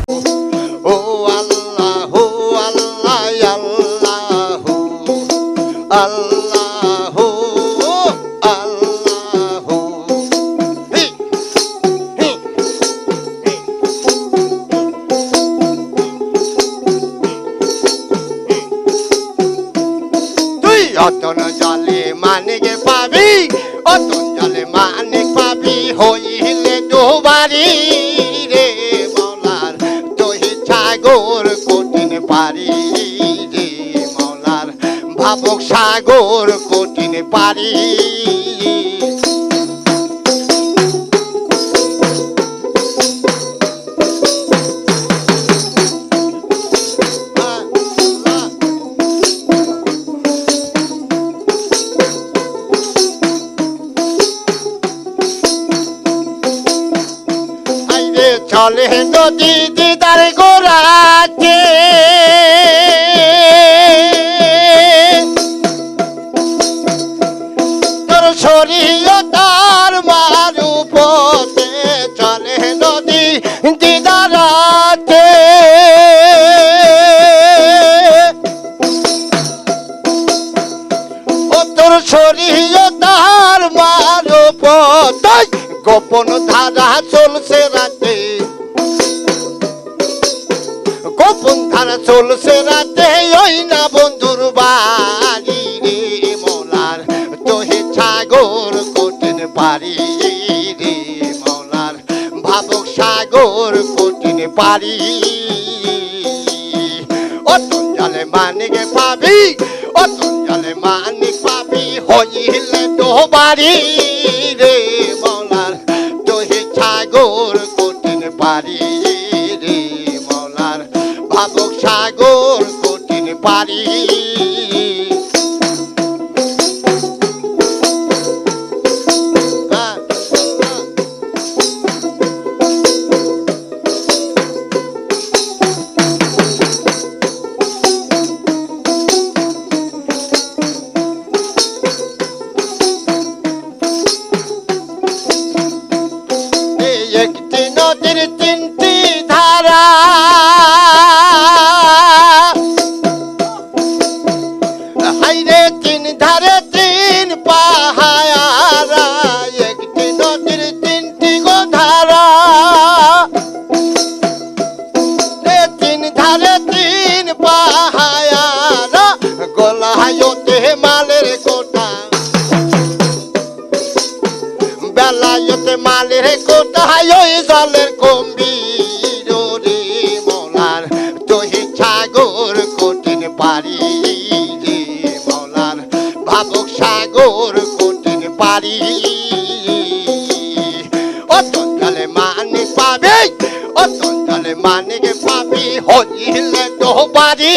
ও আল্লাহ আল্লাহ আল্লাহ আল্লাহ হি হি তুই অতন জলে মানিক পাবি, অতন জলে মানিক পাবি, হইলে দুবারি রে মৌলার তোহি সাগর কঠিন পারি রে মৌলার ভাবক সাগর কঠিন পারি। চলে নদী দিদার গোরাতে, তোর শরীয়তার মারুপতে চলে নদী দিদারাতে। ও তোর শরীয়তার মারুপতে গোপন ধারা চলছে রাতে, গোপন ধারা চলছে রাতে, ওই না বন্ধুর বাড়ি রে মৌলার তোহে সাগর কঠিন পারি রে মৌলার ভাবক সাগর কঠিন পারি। অতন জলে মানিক পাবি, অতন জলে মানিক পাবি, হইলে দুবারি রে মৌলার তোহে সাগর কঠিন পারি রে মৌলার ভাবক সাগর কঠিন পারি। একটি নদীর তিনটি ধারা, হাইরে তিন ধারে তিন পাহারা, একটি নদীর তিনটি গো ধারা, তিন ধারে তিন পাহারা, গলায়তে মালের কোটা, বেলায়তে মালের কোটা, ওই জলের কম্বির রে মৌলার তোহি সাগর কঠিন পারি রে মৌলার ভাবক সাগর কঠিন পারি। অতন জলে মানিক পাবি, অতন জলে মানিক পাবি, হইলে দুবারি